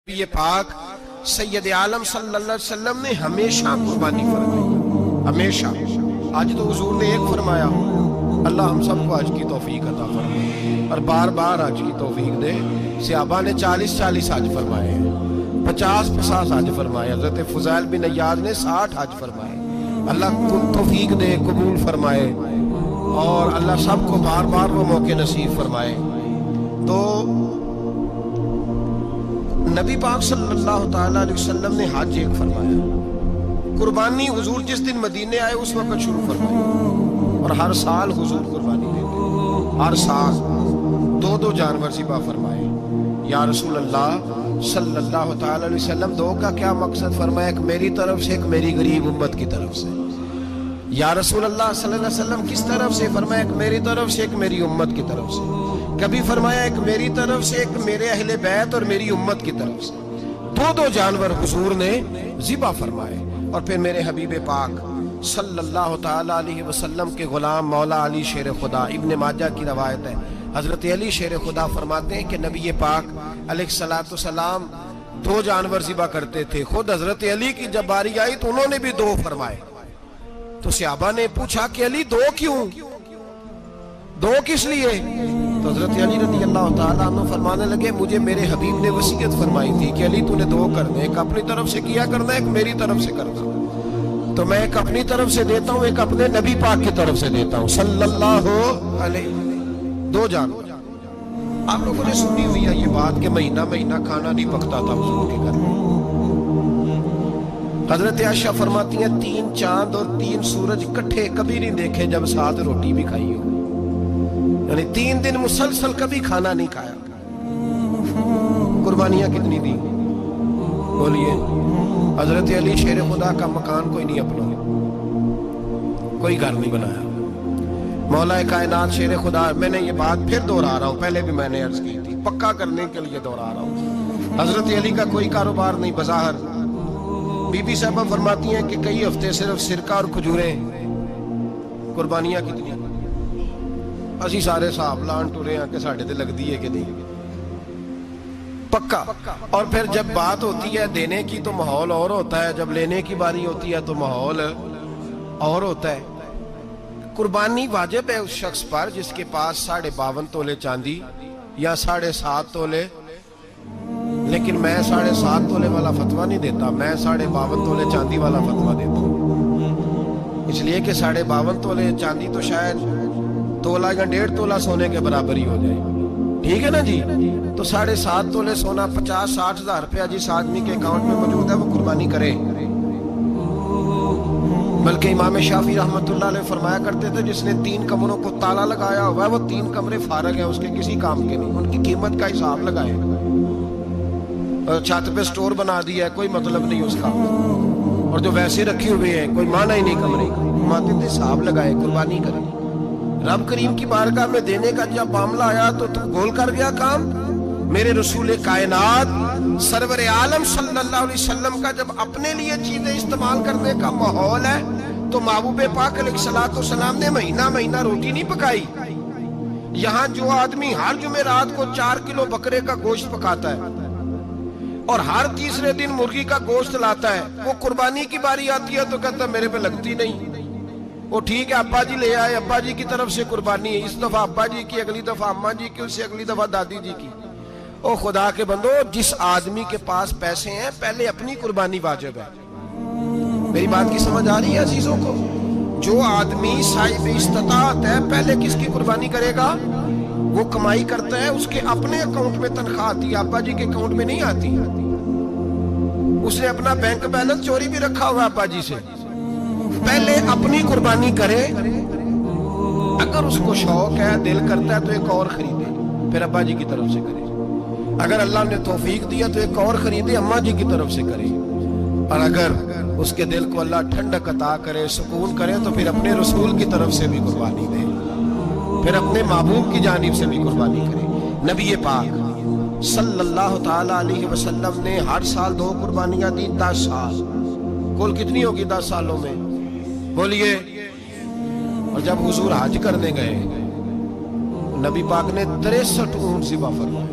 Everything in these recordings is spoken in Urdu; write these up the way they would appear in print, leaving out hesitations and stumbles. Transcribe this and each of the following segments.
یہ پاک سید عالم صلی اللہ علیہ وسلم نے ہمیشہ قربانی فرمائی، ہمیشہ۔ آج تو حضور نے ایک فرمایا، اللہ ہم سب کو آج کی توفیق عطا فرمائے اور بار بار آج کی توفیق دے۔ صحابہ نے 40 حج فرمائے ہیں، 50 حج فرمائے، حضرت فضیل بن عیاض نے 60 حج فرمائے۔ اللہ کو توفیق دے، قبول فرمائے اور اللہ سب کو بار بار وہ موقع نصیب فرمائے۔ تو نبی پاک صلی اللہ تعالیٰ علیہ وسلم نے حج ایک فرمایا، قربانی حضور جس دن مدینے آئے اس وقت شروع فرمائی اور ہر سال حضور قربانی دیتے، ہر سال دو جانور ذبح فرمائے۔ یا رسول اللہ صلی اللہ تعالیٰ علیہ وسلم، دو کا کیا مقصد؟ فرمایا ایک میری طرف سے، ایک میری غریب امت کی طرف سے۔ یا رسول اللہ صلی اللہ علیہ وسلم کس طرف سے؟ فرمایا ایک میری طرف سے، ایک میری امت کی طرف سے۔ کبھی فرمایا ایک میری طرف سے، ایک میرے اہل بیت اور میری امت کی طرف سے۔ دو جانور حضور نے ذبح فرمائے۔ اور پھر میرے حبیب پاک صلی اللہ تعالیٰ علیہ وسلم کے غلام مولا علی شیر خدا، ابن ماجہ کی روایت ہے، حضرت علی شیر خدا فرماتے ہیں کہ نبی پاک علیہ السلام 2 جانور ذبح کرتے تھے۔ خود حضرت علی کی جب باری آئی تو انہوں نے بھی 2 فرمائے۔ تو صحابہ نے پوچھا کہ علی 2 کیوں؟ 2 کس لیے؟ تو حضرت علی رضی اللہ تعالیٰ عنہ فرمانے لگے، مجھے میرے حبیب نے وصیت فرمائی تھی کہ علی تو نے 2 کرنے، ایک اپنی طرف سے کیا کرنا، ایک میری طرف سے کرنا۔ تو میں ایک اپنی طرف سے دیتا ہوں، ایک اپنے نبی پاک کی طرف سے دیتا ہوں صلی اللہ علیہ۔ 2 جانور۔ آپ لوگوں نے سنی ہوئی ہے یہ بات کہ مہینہ کھانا نہیں پکتا تھا حضور کے گھر میں۔ حضرت عائشہ فرماتی ہیں 3 چاند اور 3 سورج کٹھے کبھی نہیں دیکھے جب ساتھ روٹی بھی کھائی ہو، یعنی 3 دن مسلسل کبھی کھانا نہیں کھایا۔ قربانیاں کتنی دی بولیے؟ حضرت علی شیر خدا کا مکان کوئی نہیں اپنا، کوئی گھر نہیں بنایا۔ مولا کائنات شیر خدا، میں نے یہ بات پھر دوہرا رہا ہوں، پہلے بھی میں نے عرض کی تھی، پکا کرنے کے لیے دوہرا رہا ہوں۔ حضرت علی کا کوئی کاروبار نہیں بظاہر۔ بی بی صاحبہ فرماتی ہیں کہ کئی ہفتے صرف سرکہ اور کھجوریں۔ قربانیاں کتنی؟ اسی سارے صاحب لان ٹورے ہیں کہ ساڑھے تے لگ دیئے کہ نہیں پکا۔ اور پھر جب بات ہوتی ہے دینے کی تو ماحول اور ہوتا ہے، جب لینے کی باری ہوتی ہے تو ماحول اور ہوتا ہے۔ قربانی واجب ہے اس شخص پر جس کے پاس 52.5 تولے چاندی یا 7.5 تولے، لیکن میں 7.5 تولے والا فتویٰ نہیں دیتا، میں 52.5 تولے چاندی والا فتویٰ دیتا ہوں۔ اس لیے کہ 52.5 تولے چاندی تو شاید تولہ یا 1.5 تولہ سونے کے برابر ہی ہو جائے، ٹھیک ہے نا جی؟ تو 7.5 تولے سونا 50-60 ہزار روپیہ جس آدمی کے اکاؤنٹ میں موجود ہے وہ قربانی کرے۔ بلکہ امام شافعی رحمۃ اللہ علیہ فرمایا کرتے تھے جس نے 3 کمروں کو تالا لگایا ہوا ہے وہ 3 کمرے فارغ ہیں، اس کے کسی کام کے نہیں، ان کی قیمت کا حساب لگائے۔ اور چھت پہ سٹور بنا دیا ہے، کوئی مطلب نہیں اس کا، اور جو ویسے رکھی ہوئے ہیں کوئی معنی ہی نہیں کمرے کا، ماتے تھے حساب لگائے، قربانی کرے۔ رب کریم کی بارگاہ میں دینے کا جب معاملہ آیا تو گول کر گیا کام۔ میرے رسول کائنات سرور عالم صلی اللہ علیہ وسلم کا جب اپنے لیے چیزیں استعمال کرنے کا ماحول ہے تو محبوب پاک علیہ السلام نے مہینہ روٹی نہیں پکائی۔ یہاں جو آدمی ہر جمعرات کو 4 کلو بکرے کا گوشت پکاتا ہے اور ہر تیسرے دن مرغی کا گوشت لاتا ہے، وہ قربانی کی باری آتی ہے تو کہتا ہے میرے پہ لگتی نہیں۔ وہ ٹھیک ہے ابا جی لے آئے، ابا جی کی طرف سے قربانی ہے، اس دفعہ ابا جی کی، اگلی دفعہ اماں جی کی، اس سے اگلی دفعہ دادی جی کی۔ او خدا کے بندو، جس آدمی کے پاس پیسے ہیں پہلے اپنی قربانی واجب ہے۔ میری بات کی سمجھ آ رہی ہے عزیزوں کو؟ جو آدمی صاحب استطاعت ہے پہلے کس کی قربانی کرے گا؟ وہ کمائی کرتا ہے، اس کے اپنے اکاؤنٹ میں تنخواہ آتی ہے، ابا جی کے اکاؤنٹ میں نہیں آتی۔ اس نے اپنا بینک بیلنس چوری بھی رکھا ہوا ابا جی سے۔ پہلے اپنی قربانی کرے، اگر اس کو شوق ہے، دل کرتا ہے تو ایک اور خریدے، پھر ابا جی کی طرف سے کرے۔ اگر اللہ نے توفیق دیا تو ایک اور خریدے، اماں جی کی طرف سے کرے۔ اور اگر اس کے دل کو اللہ ٹھنڈک عطا کرے، سکون کرے، تو پھر اپنے رسول کی طرف سے بھی قربانی دے، پھر اپنے محبوب کی جانب سے بھی قربانی کرے۔ نبی پاک صلی اللہ تعالیٰ علیہ وسلم نے ہر سال 2 قربانیاں دی، 10 سال۔ کل کتنی ہوگی 10 سالوں میں بولیے؟ اور جب حضور حج کرنے گئے نبی پاک نے 63 اونٹ ذبح فرمائے۔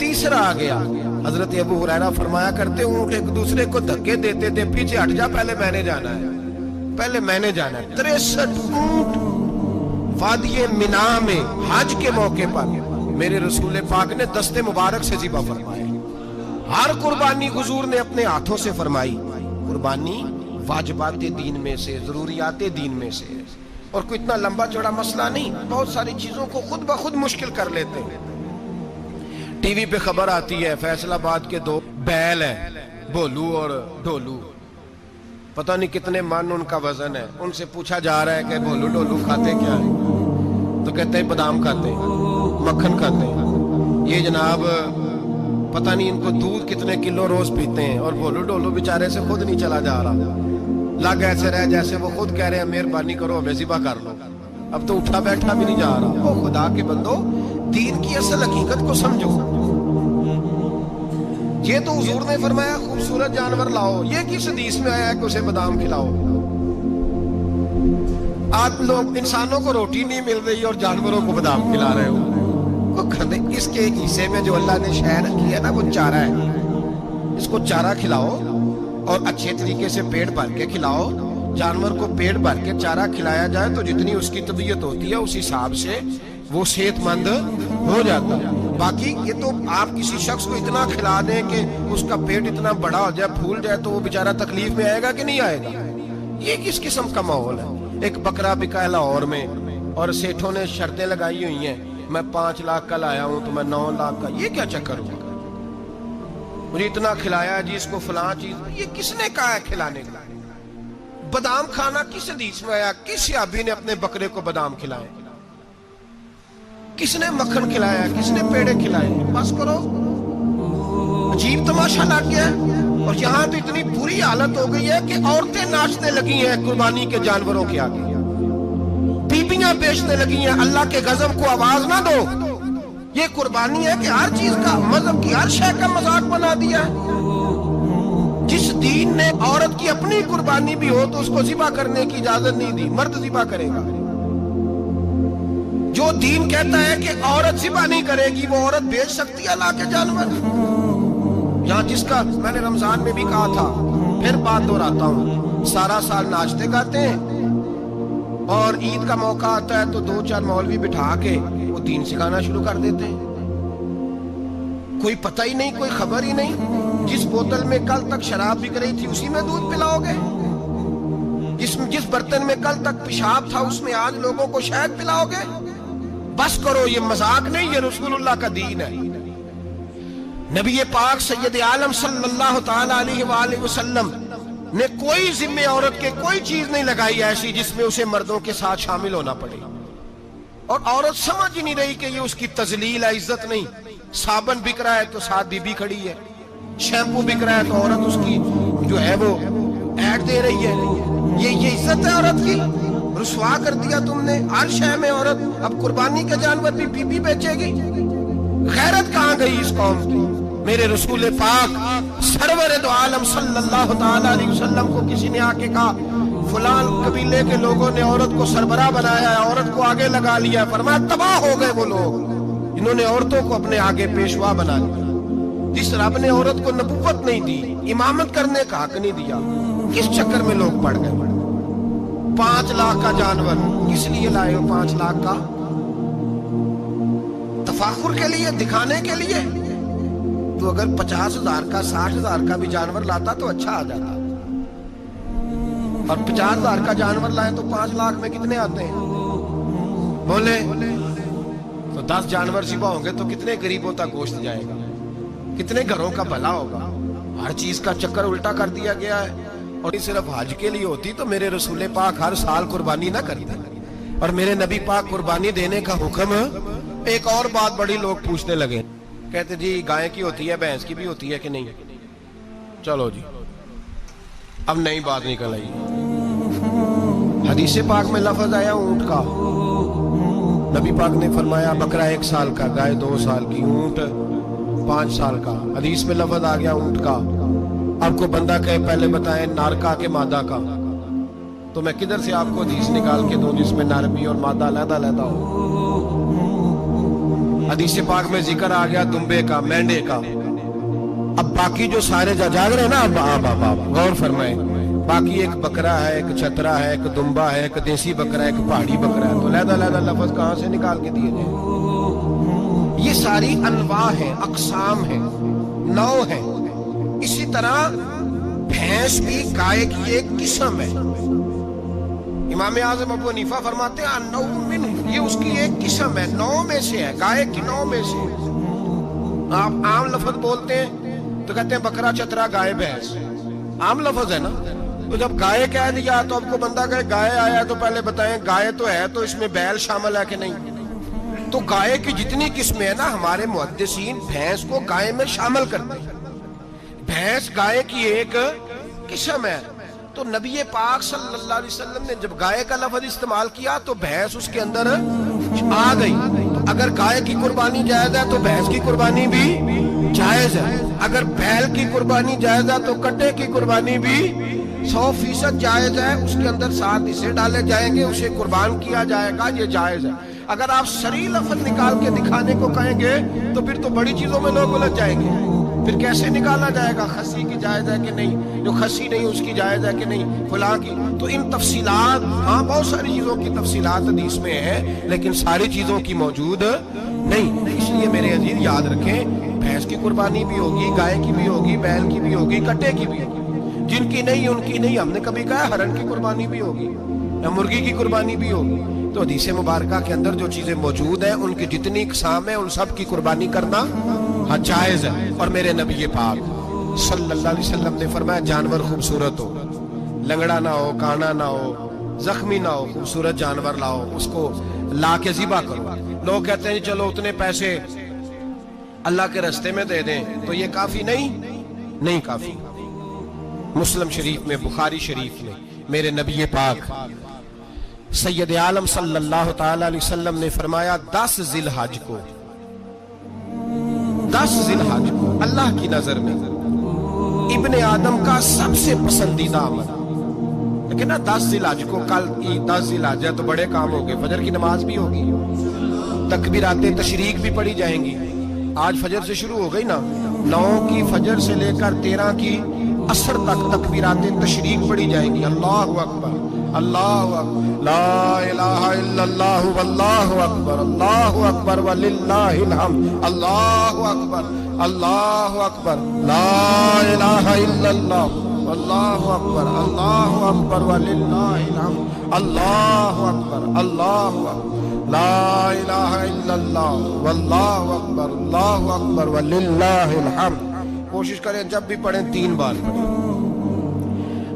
تیسرا آ گیا. حضرت ابو ہریرہ فرمایا کرتے اونٹ ایک دوسرے کو دھکے دیتے تھے, پیچھے ہٹ جا, پہلے میں نے جانا ہے, پہلے میں نے جانا ہے. 63 اونٹ وادی منا میں حج کے موقع پر میرے رسول پاک نے دست مبارک سے ذبح فرمائے. ہر قربانی حضور نے اپنے ہاتھوں سے فرمائی. قربانی واجبات دین میں سے, ضروریات دین میں سے, اور کوئی اتنا لمبا چوڑا مسئلہ نہیں. بہت ساری چیزوں کو خود بخود مشکل کر لیتے ہیں. ٹی وی پہ خبر آتی ہے فیصل آباد کے 2 بیل ہیں, بولو اور ڈولو, پتہ نہیں کتنے من ان کا وزن ہے. ان سے پوچھا جا رہا ہے کہ بولو ڈولو کھاتے کیا ہیں, تو کہتے ہیں بادام کھاتے ہیں, مکھن کھاتے ہیں. یہ جناب پتہ نہیں ان کو دودھ کتنے کلو روز پیتے ہیں, اور بولو ڈولو بیچارے سے خود نہیں چلا جا رہا. لگ ایسے رہ جیسے وہ خود کہہ رہے ہیں مہربانی کرو ہمیں ذبح کر لو, اب تو اٹھا بیٹھا بھی نہیں جا رہا. او خدا کے بندو, دین کی اصل حقیقت کو سمجھو. یہ تو حضور نے فرمایا خوبصورت جانور لاؤ, یہ کس حدیث میں آیا ہے کہ اسے بادام کھلاؤ؟ آپ لوگ انسانوں کو روٹی نہیں مل رہی اور جانوروں کو بادام کھلا رہے ہو. اس کے ایک حصے میں جو اللہ نے شے رکھی ہے نا, وہ چارہ ہے. اس کو چارہ کھلاؤ اور اچھے طریقے سے پیٹ بھر کے کھلاؤ. جانور کو پیٹ بھر کے چارہ کھلایا جائے تو جتنی اس کی طبیعت ہوتی ہے اس حساب سے وہ صحت مند ہو جاتا ہے. باقی یہ تو آپ کسی شخص کو اتنا کھلا دیں کہ اس کا پیٹ اتنا بڑا ہو جائے, پھول جائے, تو وہ بیچارہ تکلیف میں آئے گا کہ نہیں آئے گا؟ یہ کس قسم کا ماحول ہے؟ ایک بکرا بکا ہے لاہور میں, اور سیٹھوں نے شرطیں لگائی ہوئی ہیں, میں 5 لاکھ کا لایا ہوں تو میں 9 لاکھ کا. یہ کیا چکر ہوا؟ مجھے اتنا کھلایا جی اس کو فلاں چیز. یہ کس نے کہا ہے کھلانے کا؟ بادام کھانا کس حدیث میں آیا؟ کس صحابی نے اپنے بکرے کو بادام کھلائے؟ کس نے مکھن کھلایا؟ کس نے پیڑے کھلائے؟ بس کرو, عجیب تماشا لگ گیا ہے. اور یہاں تو اتنی بری حالت ہو گئی ہے کہ عورتیں ناچنے لگی ہیں قربانی کے جانوروں کے آگے, بیبیاں بیچنے لگی ہیں. اللہ کے غضب کو آواز نہ دو. یہ قربانی ہے کہ ہر چیز کا, مذہب کی ہر شے کا مذاق بنا دیا ہے. جس دین نے عورت کی اپنی قربانی بھی ہو تو اس کو ذبح کرنے کی اجازت نہیں دی, مرد ذبح کرے گا. جو دین کہتا ہے کہ عورت ذبح نہیں کرے گی, وہ عورت بیچ سکتی ہے اللہ کے جانور. یہاں جس کا میں نے رمضان میں بھی کہا تھا, پھر بات دہراتا ہوں, سارا سال ناچتے گاتے ہیں, اور عید کا موقع آتا ہے تو 2-4 مولوی بٹھا کے وہ دین سکھانا شروع کر دیتے ہیں. کوئی پتہ ہی نہیں, کوئی خبر ہی نہیں. جس بوتل میں کل تک شراب بک رہی تھی اسی میں دودھ پلاؤ گے. جس برتن میں کل تک پیشاب تھا اس میں آج لوگوں کو شہد پلاؤ گے. بس کرو, یہ مذاق نہیں, یہ رسول اللہ کا دین ہے. نبی پاک سید عالم صلی اللہ تعالی علیہ وآلہ وسلم نے کوئی ذمہ عورت کے کوئی چیز نہیں لگائی ایسی جس میں اسے مردوں کے ساتھ شامل ہونا پڑے. اور عورت سمجھ ہی نہیں رہی کہ یہ اس کی تذلیل ہے, عزت نہیں. صابن بک رہا ہے تو ساتھ بی بی کھڑی ہے, شیمپو بک رہا ہے تو عورت اس کی جو ہے وہ ایڈ دے رہی ہے. یہ عزت ہے عورت کی؟ رسوا کر دیا تم نے ہر شے میں عورت. اب قربانی کا جانور بھی بی بی بیچے گی. غیرت کہاں گئی اس قوم کی؟ میرے رسول پاک سرور دو عالم صلی اللہ تعالی علیہ وسلم کو کسی نے آ کے کہا فلان قبیلے کے لوگوں نے عورت کو سربراہ بنایا ہے, عورت کو آگے لگا لیا. فرمایا تباہ ہو گئے وہ لوگ انہوں نے عورتوں کو اپنے آگے پیشوا بنا لیا. جس رب نے عورت کو نبوت نہیں دی, امامت کرنے کا حق نہیں دیا, کس چکر میں لوگ پڑ گئے. 5 لاکھ کا جانور کس لیے لائے ہو؟ 5 لاکھ کا تفاخر کے لیے, دکھانے کے لیے. تو اگر 50,000 کا 60,000 کا بھی جانور لاتا تو اچھا آ جاتا. اور 50,000 کا جانور لائے تو 5 لاکھ میں کتنے آتے ہیں بولے؟ تو 10 جانور ذبح ہوں گے تو کتنے غریبوں تک گوشت جائے گا, کتنے گھروں کا بھلا ہوگا. ہر چیز کا چکر الٹا کر دیا گیا ہے. اور صرف حج کے لیے ہوتی تو میرے رسول پاک ہر سال قربانی نہ کرتے, اور میرے نبی پاک قربانی دینے کا حکم. ایک اور بات بڑی لوگ پوچھنے لگے, کہتے جی گائے کی ہوتی ہے, بھینس کی بھی ہوتی ہے کہ نہیں؟ چلو جی اب نئی بات نکل آئی. حدیث پاک میں لفظ آیا اونٹ کا, نبی پاک نے فرمایا بکرا 1 سال کا, گائے 2 سال کی, اونٹ 5 سال کا. حدیث میں لفظ آ گیا اونٹ کا. آپ کو بندہ کہے پہلے بتائیں نر کا کہ مادہ کا, تو میں کدھر سے آپ کو حدیث نکال کے دوں جس میں نر بھی اور مادہ علیحدہ علیحدہ ہو؟ حدیث پاک میں ذکر آ گیا دمبے کا، مینڈے کا. اب باقی جو سارے جاگ رہے ہیں نا، اب غور فرمائیں، باقی ایک بکرا ہے، ایک چھترا ہے، ایک دمبا ہے، ایک دیسی بکرا ہے، ایک پہاڑی بکرا ہے، تو علیحدہ لفظ کہاں سے نکال کے دیے جائیں؟ یہ ساری انواع ہیں، اقسام ہیں، نوع ہیں. اسی طرح بھینس بھی گائے کی ایک قسم ہے. امام اعظم ابو حنیفہ فرماتے ہیں النوع منہ، یہ اس کی ایک قسم ہے، نوع میں سے ہے، گائے کی نوع میں سے. آپ عام لفظ بولتے ہیں تو کہتے ہیں بکرا چھترا گائے بھینس، عام لفظ ہے نا. تو جب گائے کہہ دیا تو اب کو بندہ کہے گائے آیا تو پہلے بتائیں گائے تو ہے تو اس میں بیل شامل ہے کہ نہیں؟ تو گائے کی جتنی قسمیں ہیں نا، ہمارے محدثین بھینس کو گائے میں شامل کرتے ہیں. بھینس گائے کی ایک قسم ہے. تو نبی پاک صلی اللہ علیہ وسلم نے جب گائے کا لفظ استعمال کیا تو بھینس اس کے اندر آ گئی. تو اگر گائے کی قربانی جائز ہے تو بھینس کی قربانی بھی جائز ہے. اگر بیل کی قربانی جائز ہے تو کٹے کی قربانی بھی 100% جائز ہے. اس کے اندر 7 حصے ڈالے جائیں گے، اسے قربان کیا جائے گا، یہ جائز ہے. اگر آپ صریح لفظ نکال کے دکھانے کو کہیں گے تو پھر تو بڑی چیزوں میں لوگ الجھ جائیں گے. پھر کیسے نکالا جائے گا خسی کی جائز ہے کہ نہیں، جو خسی نہیں اس کی جائز ہے کہ نہیں، فلاں کی. تو ان تفصیلات، ہاں بہت ساری چیزوں کی تفصیلات حدیث میں ہے، لیکن ساری چیزوں کی موجود نہیں. اس لیے میرے عزیز یاد رکھیں، بھینس کی قربانی بھی ہوگی، گائے کی بھی ہوگی، بیل کی بھی ہوگی، کٹے کی بھی ہوگی. جن کی نہیں ان کی نہیں. ہم نے کبھی کہا ہرن کی قربانی بھی ہوگی یا مرغی کی قربانی بھی ہوگی. تو حدیث مبارکہ کے اندر جو چیزیں موجود ہیں ان کی جتنی اقسام ہیں ان سب کی قربانی کرنا ہاں جائز ہے. اور میرے نبی پاک صلی اللہ علیہ وسلم نے فرمایا جانور خوبصورت ہو، لنگڑا نہ ہو، کانا نہ ہو، زخمی نہ ہو، خوبصورت جانور لاؤ، اس کو لا کے ذبح کرو. لوگ کہتے ہیں چلو اتنے پیسے اللہ کے راستے میں دے دیں، تو یہ کافی نہیں کافی. مسلم شریف میں، بخاری شریف میں میرے نبی پاک سید عالم صلی اللہ تعالی علیہ وسلم نے فرمایا 10 ذی الحج کو اللہ کی نظر میں ابن آدم کا سب سے پسندیدہ عمل. لیکن نا 10 ذی الحج کو، کل 10 ذی الحج ہے تو بڑے کام ہو گئے، فجر کی نماز بھی ہوگی، تکبیرات تشریق بھی پڑھی جائیں گی. آج فجر سے شروع ہو گئی نا، 9 کی فجر سے لے کر 13 کی عصر تک تکبیرات تشریق پڑھی جائیں گی. اللہ اکبر، اللہ اکبر، لا الہ الا اللہ، واللہ اکبر، اللہ اکبر وللہ الحمد، اللہ اکبر، اللہ اکبر، لا الہ الا اللہ، واللہ اکبر، اللہ اکبر وللہ الحمد، اللہ اکبر، اللہ اکبر، لا الہ الا اللہ، واللہ اکبر، اللہ اکبر وللہ الحمد. کوشش کریں جب بھی پڑھیں 3 بار پڑھیں.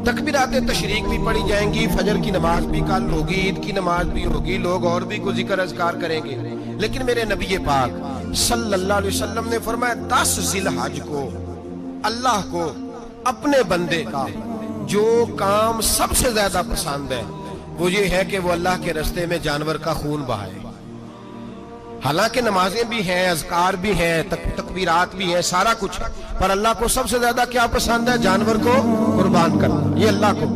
تکبیرات تشریق بھی پڑھی جائیں گی، فجر کی نماز بھی کل ہوگی، عید کی نماز بھی ہوگی، لوگ اور بھی کوئی ذکر اذکار کریں گے. لیکن میرے نبی پاک صلی اللہ علیہ وسلم نے فرمایا 10 ذی الحج کو اللہ کو اپنے بندے کا جو کام سب سے زیادہ پسند ہے وہ یہ ہے کہ وہ اللہ کے راستے میں جانور کا خون بہائے. حالانکہ نمازیں بھی ہیں، اذکار بھی ہیں، تکبیرات بھی ہیں، سارا کچھ ہے، پر اللہ کو سب سے زیادہ کیا پسند ہے؟ جانور کو قربان کرنا. یہ اللہ کو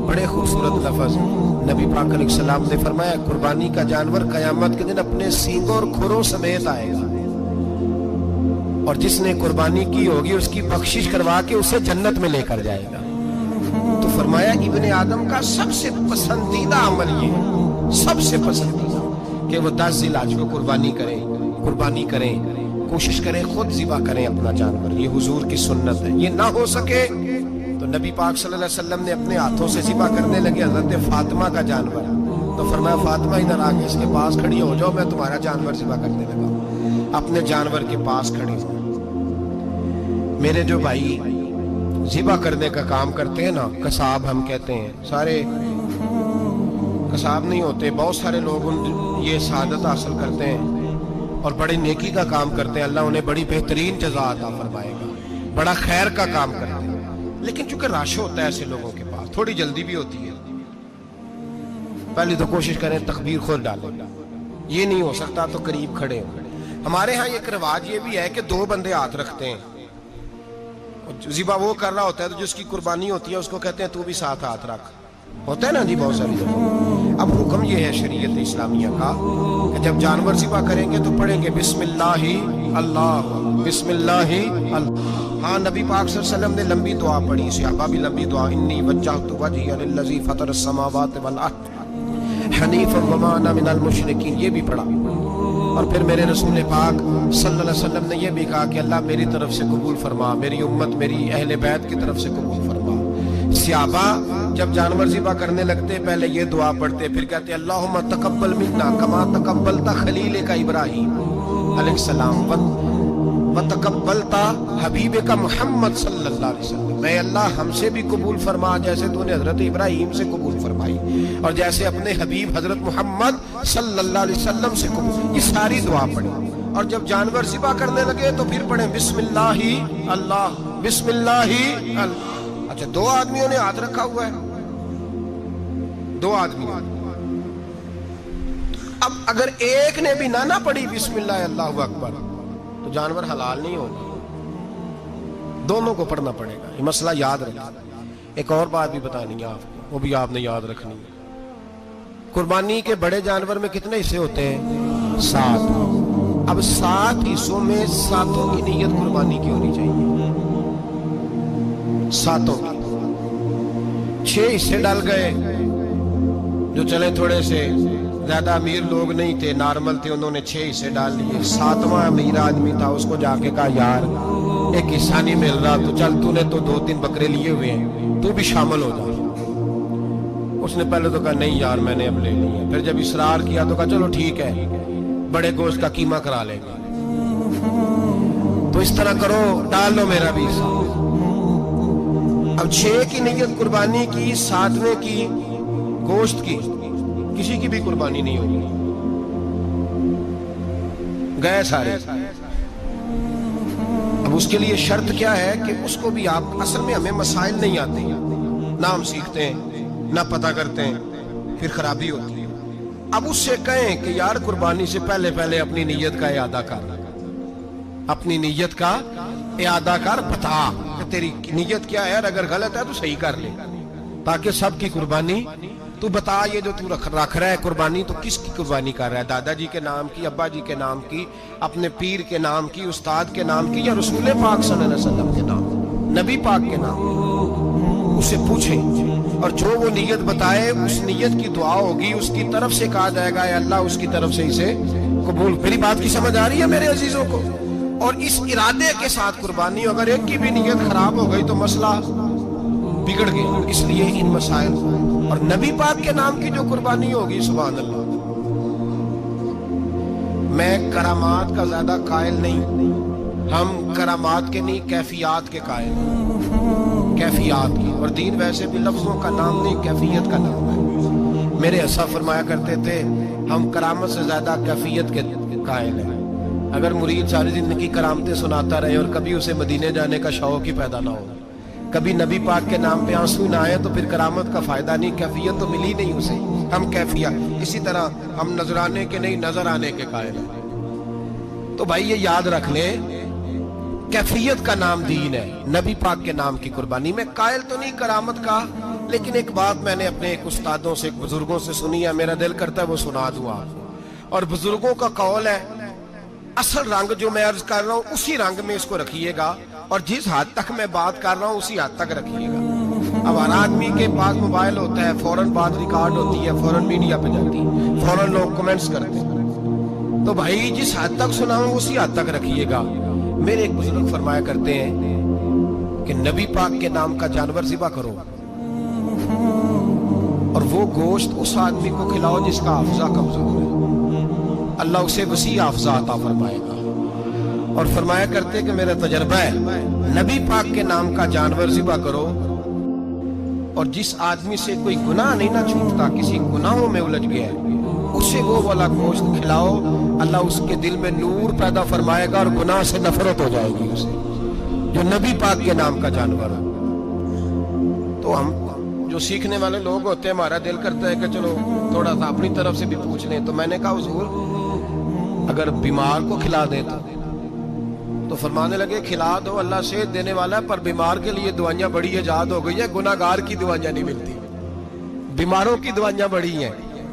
بڑے خوبصورت لفظ نبی پاک علیہ السلام نے فرمایا قربانی کا جانور قیامت کے دن اپنے سینگوں اور کھروں سمیت آئے گا، اور جس نے قربانی کی ہوگی اس کی بخشش کروا کے اسے جنت میں لے کر جائے گا. تو فرمایا ابن آدم کا سب سے پسندیدہ عمل یہ، سب سے پسندیدہ، کہ وہ 10 ذی الحج کو قربانی کریں، کوشش کریں خود ذبح کریں اپنا جانور. یہ حضور کی سنت ہے. یہ نہ ہو سکے تو نبی پاک صلی اللہ علیہ وسلم نے اپنے ہاتھوں سے ذبح کرنے لگے حضرت فاطمہ کا جانور. تو فرمایا فاطمہ ادھر آ کے اس کے پاس کھڑی ہو جاؤ، میں تمہارا جانور ذبح کرنے لگا. اپنے جانور کے پاس کھڑی. میرے جو بھائی ذبح کرنے کا کام کرتے ہیں نا، قصاب ہم کہتے ہیں، سارے قصاب نہیں ہوتے، بہت سارے لوگ یہ سعادت حاصل کرتے ہیں اور بڑی نیکی کا کام کرتے ہیں. اللہ انہیں بڑی بہترین جزا عطا فرمائے گا، بڑا خیر کا کام کرتے ہیں. لیکن چونکہ رش ہوتا ہے ایسے لوگوں کے پاس، تھوڑی جلدی بھی ہوتی ہے. پہلی تو کوشش کریں تکبیر خود ڈالیں، یہ نہیں ہو سکتا تو قریب کھڑے ہوں. ہمارے ہاں ایک رواج یہ بھی ہے کہ 2 بندے ہاتھ رکھتے ہیں. ذبح وہ کر رہا ہوتا ہے تو جس کی قربانی ہوتی ہے اس کو کہتے ہیں تو بھی ساتھ ہاتھ رکھ. ہوتا ہے نا جی بہت ساری جگہ. اب حکم یہ ہے شریعت اسلامیہ کا کہ جب جانور ذبح کریں گے تو پڑھیں گے بسم اللہ اللہ، بسم اللہ اللہ۔ ہاں نبی پاک صلی اللہ علیہ وسلم نے لمبی دعا پڑھی، صحابہ بھی لمبی دعا، انی وجہت وجہی للذی فطر السماوات والارض حنیفا وما انا من المشرکین، یہ بھی پڑھا۔ اور پھر میرے رسول پاک صلی اللہ علیہ وسلم نے یہ بھی کہا کہ اللہ میری طرف سے قبول فرما، میری امت میری اہل بیت کی طرف سے قبول فرما۔ صحابہ جب جانور ذبح کرنے لگتے پہلے یہ دعا پڑھتے، پھر کہتے اللہم تقبل منا کما تقبلتا خلیلک ابراہیم علیہ السلام وتقبلتا حبیبک محمد صلی اللہ علیہ وسلم، اے اللہ ہم سے بھی قبول فرما جیسے تو نے حضرت ابراہیم سے قبول فرمائی اور جیسے اپنے حبیب حضرت محمد صلی اللہ علیہ وسلم سے قبول۔ یہ ساری دعا پڑھی اور جب جانور ذبح کرنے لگے تو پھر پڑھیں بسم اللہ اللہ، بسم اللہ اللہ۔ اچھا دو آدمیوں نے ہاتھ رکھا ہوا ہے، دو آدمی، اب اگر ایک نے بھی نہ پڑھی بسم اللہ اللہ اکبر تو جانور حلال نہیں ہوگا، دونوں کو پڑھنا پڑے گا۔ یہ مسئلہ یاد رکھنا۔ ایک اور بات بھی بتانی ہے آپ کو، وہ بھی آپ نے یاد رکھنی ہے۔ قربانی کے بڑے جانور میں کتنے حصے ہوتے ہیں؟ 7۔ اب 7 حصوں میں 7 کی نیت قربانی کی ہونی چاہیے، 7 کی۔ 6 حصے ڈال گئے، جو چلے تھوڑے سے زیادہ امیر لوگ نہیں تھے، نارمل تھے، انہوں نے 6 حصے ڈال لیے۔ 7واں امیر آدمی تھا، اس کو جا کے کہا یار ایک حصہ نہیں مل رہا، تو چل تو نے تو 2-3 بکرے لیے ہوئے ہیں، تو بھی شامل ہو جا۔ اس نے پہلے تو کہا نہیں یار میں نے اب لے لی ہے، پھر جب اصرار کیا تو کہا چلو ٹھیک ہے بڑے گوشت کا قیمہ کرا لیں گے، تو اس طرح کرو ڈال لو میرا بھی حصہ۔ اب 6 کی نیت قربانی کی، 7ویں کی گوشت کی، کسی کی بھی قربانی نہیں ہوگی، گئے سارے۔ اب اس کے لیے شرط کیا ہے کہ اس کو بھی آپ، اصل میں ہمیں مسائل نہیں آتے، نہ ہم سیکھتے ہیں نہ پتہ کرتے ہیں، پھر خرابی ہوتی ہے۔ اب اس سے کہیں کہ یار قربانی سے پہلے اپنی نیت کا اعادہ کر، اپنی نیت کا اعادہ کر، بتا کہ تیری نیت کیا ہے، اور اگر غلط ہے تو صحیح کر لے، تاکہ سب کی قربانی تو بتا۔ یہ جو تو رکھ رہا ہے قربانی، تو کس کی قربانی کر رہا ہے؟ دادا جی کے نام کی، ابا جی کے نام کی، اپنے پیر کے نام کی، استاد کے نام کی، یا رسول پاک صلی اللہ علیہ وسلم کے نام، نبی پاک کے نام؟ اسے پوچھیں، اور جو وہ نیت بتائے اس نیت کی دعا ہوگی، اس کی طرف سے کہا جائے گا اے اللہ اس کی طرف سے اسے قبول۔ میری بات کی سمجھ آ رہی ہے میرے عزیزوں کو؟ اور اس ارادے کے ساتھ قربانی، اگر ایک کی بھی نیت خراب ہو گئی تو مسئلہ بگڑ گیا۔ اس لیے ان مسائل، اور نبی پاک کے نام کی جو قربانی ہوگی، سبحان اللہ۔ میں کرامات کا زیادہ قائل نہیں، ہم کرامات کے نہیں کیفیات کے قائل ہیں، کیفیات کی۔ اور دین ویسے بھی لفظوں کا نام نہیں، کیفیت کا نام ہے۔ میرے اسا فرمایا کرتے تھے ہم کرامت سے زیادہ کیفیت کے قائل ہیں۔ اگر مرید ساری زندگی کرامتیں سناتا رہے اور کبھی اسے مدینے جانے کا شوق ہی پیدا نہ ہو، کبھی نبی پاک کے نام پہ آنسو نہ آئے، تو پھر کرامت کا فائدہ نہیں، کیفیت تو ملی نہیں اسے۔ ہم کیفیت، اسی طرح ہم نظرانے کے نہیں نظر آنے کے قائل ہیں۔ تو بھائی یہ یاد رکھ لیں، کیفیت کا نام دین ہے، نبی پاک کے نام کی قربانی۔ میں قائل تو نہیں کرامت کا، لیکن ایک بات میں نے اپنے ایک استادوں سے، ایک بزرگوں سے سنی ہے، میرا دل کرتا ہے وہ سنا دوں آپ کو۔ اور بزرگوں کا قول ہے اصل رنگ جو میں عرض کر رہا ہوں اسی رنگ میں اس کو رکھیے گا، اور جس حد تک میں بات کر رہا ہوں اسی حد تک رکھیے گا۔ اب ہر آدمی کے پاس موبائل ہوتا ہے، فوراً بات ریکارڈ ہوتی ہے، فوراً میڈیا پہ جاتی ہے، فوراً لوگ کمنٹس کرتے ہیں۔ تو بھائی جس حد تک سناؤں اسی حد تک رکھیے گا۔ میرے ایک بزرگ فرمایا کرتے ہیں کہ نبی پاک کے نام کا جانور ذبح کرو، اور وہ گوشت اس آدمی کو کھلاؤ جس کا حافظہ کمزور ہے، اللہ اسے وسیع حافظہ عطا فرمائے گا۔ اور فرمایا کرتے کہ میرا تجربہ ہے، نبی پاک کے نام کا جانور ذبح کرو، اور جس آدمی سے کوئی گناہ نہیں نہ چھوٹتا، کسی گناہوں میں الجھ گیا ہے، اسے وہ والا گوشت کھلاؤ، اللہ اس کے دل میں نور پیدا فرمائے گا اور گناہ سے نفرت ہو جائے گی اسے، جو نبی پاک کے نام کا جانور ہے۔ تو ہم جو سیکھنے والے لوگ ہوتے ہیں، ہمارا دل کرتا ہے کہ چلو تھوڑا سا اپنی طرف سے بھی پوچھ لیں۔ تو میں نے کہا حضور اگر بیمار کو کھلا دیں تو فرمانے لگے کھلا دو، اللہ صحت دینے والا ہے، پر بیمار کے لیے دوائیاں بڑی ایجاد ہو گئی ہے، گناہگار کی دوائیاں نہیں ملتی، بیماروں کی دوائیاں بڑی ہیں۔